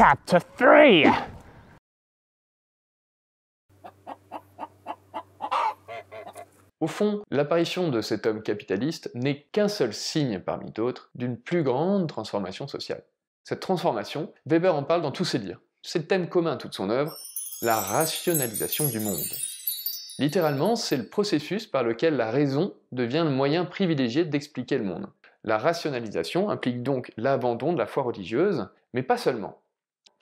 Chapter 3. Au fond, l'apparition de cet homme capitaliste n'est qu'un seul signe parmi d'autres d'une plus grande transformation sociale. Cette transformation, Weber en parle dans tous ses livres. C'est le thème commun à toute son œuvre, la rationalisation du monde. Littéralement, c'est le processus par lequel la raison devient le moyen privilégié d'expliquer le monde. La rationalisation implique donc l'abandon de la foi religieuse, mais pas seulement.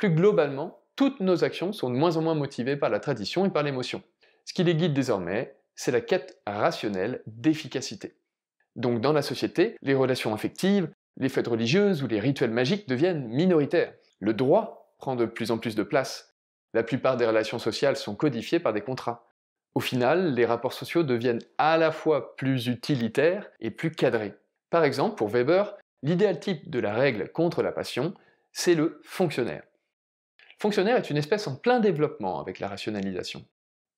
Plus globalement, toutes nos actions sont de moins en moins motivées par la tradition et par l'émotion. Ce qui les guide désormais, c'est la quête rationnelle d'efficacité. Donc dans la société, les relations affectives, les fêtes religieuses ou les rituels magiques deviennent minoritaires. Le droit prend de plus en plus de place. La plupart des relations sociales sont codifiées par des contrats. Au final, les rapports sociaux deviennent à la fois plus utilitaires et plus cadrés. Par exemple, pour Weber, l'idéal type de la règle contre la passion, c'est le fonctionnaire. Le fonctionnaire est une espèce en plein développement avec la rationalisation.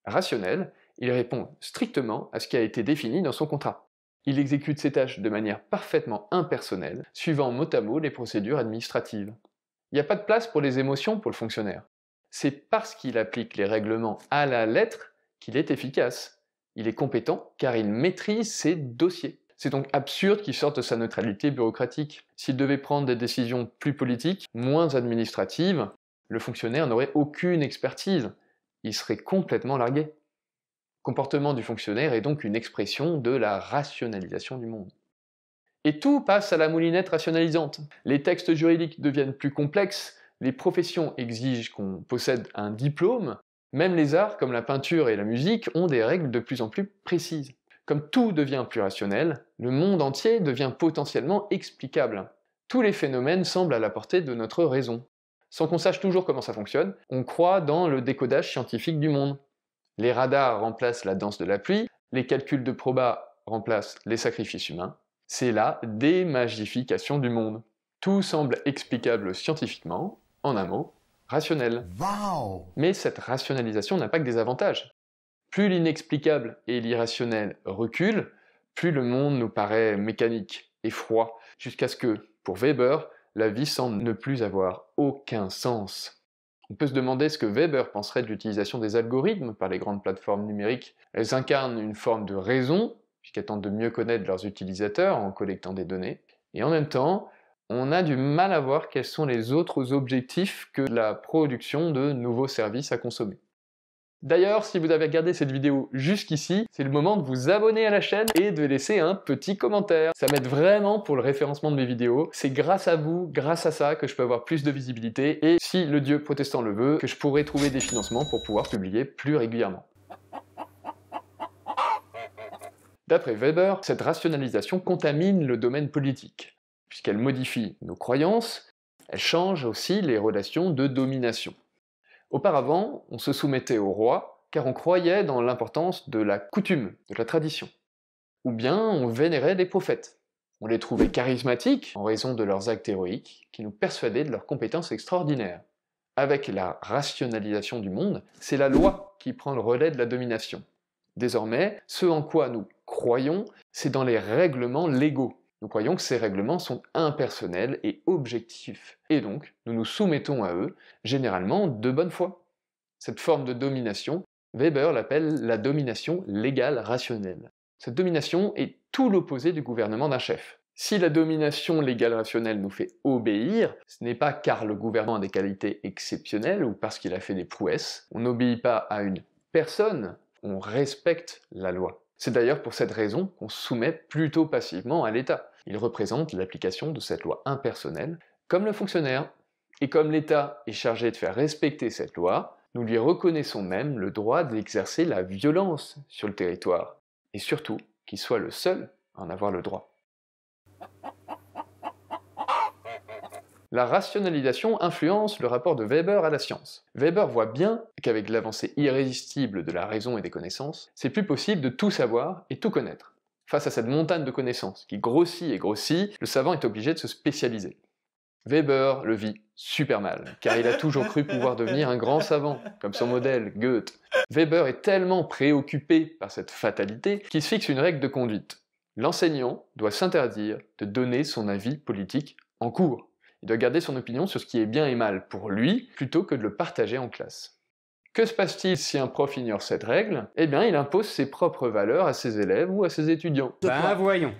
Rationnel, il répond strictement à ce qui a été défini dans son contrat. Il exécute ses tâches de manière parfaitement impersonnelle, suivant mot à mot les procédures administratives. Il n'y a pas de place pour les émotions pour le fonctionnaire. C'est parce qu'il applique les règlements à la lettre qu'il est efficace. Il est compétent car il maîtrise ses dossiers. C'est donc absurde qu'il sorte de sa neutralité bureaucratique. S'il devait prendre des décisions plus politiques, moins administratives, le fonctionnaire n'aurait aucune expertise. Il serait complètement largué. Le comportement du fonctionnaire est donc une expression de la rationalisation du monde. Et tout passe à la moulinette rationalisante. Les textes juridiques deviennent plus complexes, les professions exigent qu'on possède un diplôme, même les arts comme la peinture et la musique ont des règles de plus en plus précises. Comme tout devient plus rationnel, le monde entier devient potentiellement explicable. Tous les phénomènes semblent à la portée de notre raison. Sans qu'on sache toujours comment ça fonctionne, on croit dans le décodage scientifique du monde. Les radars remplacent la danse de la pluie, les calculs de proba remplacent les sacrifices humains. C'est la démagification du monde. Tout semble explicable scientifiquement, en un mot, rationnel. Wow. Mais cette rationalisation n'a pas que des avantages. Plus l'inexplicable et l'irrationnel reculent, plus le monde nous paraît mécanique et froid, jusqu'à ce que, pour Weber, la vie semble ne plus avoir aucun sens. On peut se demander ce que Weber penserait de l'utilisation des algorithmes par les grandes plateformes numériques. Elles incarnent une forme de raison, puisqu'elles tentent de mieux connaître leurs utilisateurs en collectant des données, et en même temps, on a du mal à voir quels sont les autres objectifs que la production de nouveaux services à consommer. D'ailleurs, si vous avez regardé cette vidéo jusqu'ici, c'est le moment de vous abonner à la chaîne et de laisser un petit commentaire. Ça m'aide vraiment pour le référencement de mes vidéos. C'est grâce à vous, grâce à ça, que je peux avoir plus de visibilité et, si le Dieu protestant le veut, que je pourrai trouver des financements pour pouvoir publier plus régulièrement. D'après Weber, cette rationalisation contamine le domaine politique, puisqu'elle modifie nos croyances, elle change aussi les relations de domination. Auparavant, on se soumettait au roi car on croyait dans l'importance de la coutume, de la tradition. Ou bien on vénérait des prophètes. On les trouvait charismatiques en raison de leurs actes héroïques qui nous persuadaient de leurs compétences extraordinaires. Avec la rationalisation du monde, c'est la loi qui prend le relais de la domination. Désormais, ce en quoi nous croyons, c'est dans les règlements légaux. Nous croyons que ces règlements sont impersonnels et objectifs, et donc nous nous soumettons à eux, généralement de bonne foi. Cette forme de domination, Weber l'appelle la domination légale rationnelle. Cette domination est tout l'opposé du gouvernement d'un chef. Si la domination légale rationnelle nous fait obéir, ce n'est pas car le gouvernement a des qualités exceptionnelles ou parce qu'il a fait des prouesses. On n'obéit pas à une personne, on respecte la loi. C'est d'ailleurs pour cette raison qu'on se soumet plutôt passivement à l'État. Il représente l'application de cette loi impersonnelle comme le fonctionnaire. Et comme l'État est chargé de faire respecter cette loi, nous lui reconnaissons même le droit d'exercer la violence sur le territoire. Et surtout, qu'il soit le seul à en avoir le droit. La rationalisation influence le rapport de Weber à la science. Weber voit bien qu'avec l'avancée irrésistible de la raison et des connaissances, c'est plus possible de tout savoir et tout connaître. Face à cette montagne de connaissances qui grossit et grossit, le savant est obligé de se spécialiser. Weber le vit super mal, car il a toujours cru pouvoir devenir un grand savant, comme son modèle, Goethe. Weber est tellement préoccupé par cette fatalité qu'il se fixe une règle de conduite. L'enseignant doit s'interdire de donner son avis politique en cours. Il doit garder son opinion sur ce qui est bien et mal pour lui, plutôt que de le partager en classe. Que se passe-t-il si un prof ignore cette règle? Eh bien, il impose ses propres valeurs à ses élèves ou à ses étudiants. Ben voyons.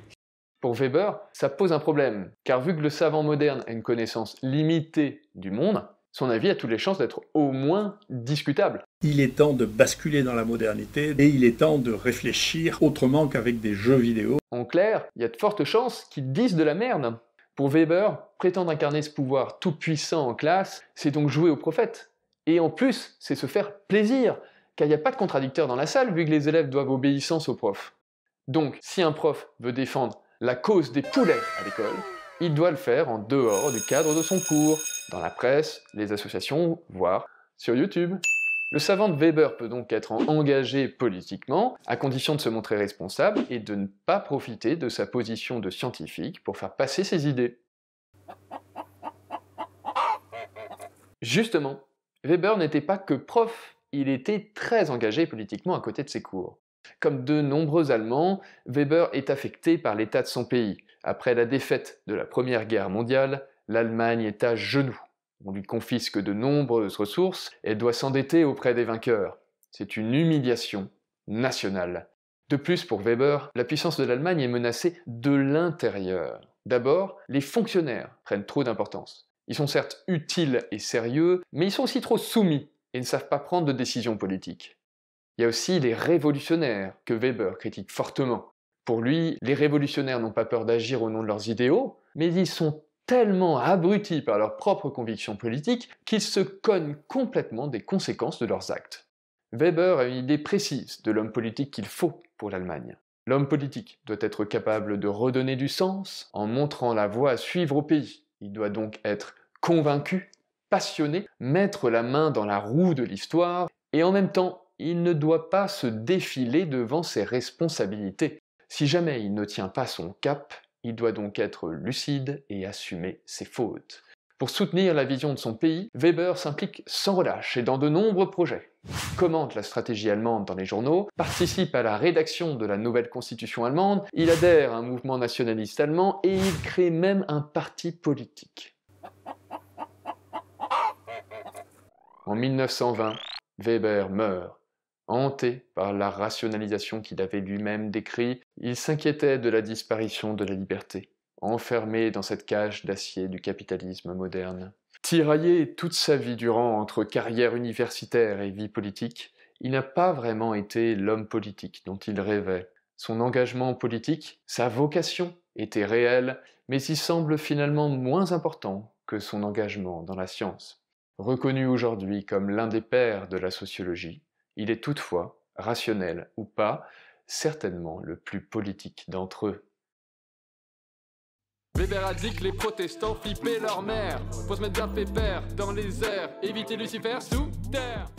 Pour Weber, ça pose un problème, car vu que le savant moderne a une connaissance limitée du monde, son avis a toutes les chances d'être au moins discutable. Il est temps de basculer dans la modernité et il est temps de réfléchir autrement qu'avec des jeux vidéo. En clair, il y a de fortes chances qu'ils disent de la merde. Pour Weber, prétendre incarner ce pouvoir tout-puissant en classe, c'est donc jouer au prophète. Et en plus, c'est se faire plaisir, car il n'y a pas de contradicteur dans la salle vu que les élèves doivent obéissance au prof. Donc, si un prof veut défendre la cause des poulets à l'école, il doit le faire en dehors du cadre de son cours, dans la presse, les associations, voire sur YouTube. Le savant de Weber peut donc être engagé politiquement, à condition de se montrer responsable et de ne pas profiter de sa position de scientifique pour faire passer ses idées. Justement, Weber n'était pas que prof, il était très engagé politiquement à côté de ses cours. Comme de nombreux Allemands, Weber est affecté par l'état de son pays. Après la défaite de la Première Guerre mondiale, l'Allemagne est à genoux. On lui confisque de nombreuses ressources et doit s'endetter auprès des vainqueurs. C'est une humiliation nationale. De plus, pour Weber, la puissance de l'Allemagne est menacée de l'intérieur. D'abord, les fonctionnaires prennent trop d'importance. Ils sont certes utiles et sérieux, mais ils sont aussi trop soumis et ne savent pas prendre de décisions politiques. Il y a aussi les révolutionnaires, que Weber critique fortement. Pour lui, les révolutionnaires n'ont pas peur d'agir au nom de leurs idéaux, mais ils sont tellement abrutis par leurs propres convictions politiques qu'ils se cognent complètement des conséquences de leurs actes. Weber a une idée précise de l'homme politique qu'il faut pour l'Allemagne. L'homme politique doit être capable de redonner du sens en montrant la voie à suivre au pays. Il doit donc être convaincu, passionné, mettre la main dans la roue de l'histoire, et en même temps, il ne doit pas se défiler devant ses responsabilités. Si jamais il ne tient pas son cap, il doit donc être lucide et assumer ses fautes. Pour soutenir la vision de son pays, Weber s'implique sans relâche et dans de nombreux projets. Commente la stratégie allemande dans les journaux, participe à la rédaction de la nouvelle constitution allemande, il adhère à un mouvement nationaliste allemand et il crée même un parti politique. En 1920, Weber meurt. Hanté par la rationalisation qu'il avait lui-même décrite, il s'inquiétait de la disparition de la liberté, enfermé dans cette cage d'acier du capitalisme moderne. Tiraillé toute sa vie durant entre carrière universitaire et vie politique, il n'a pas vraiment été l'homme politique dont il rêvait. Son engagement politique, sa vocation, étaient réels, mais il semble finalement moins important que son engagement dans la science. Reconnu aujourd'hui comme l'un des pères de la sociologie, il est toutefois, rationnel ou pas, certainement le plus politique d'entre eux. Weber a dit que les protestants flippaient leur mère. Faut se mettre bien pépère dans les airs, éviter Lucifer sous terre.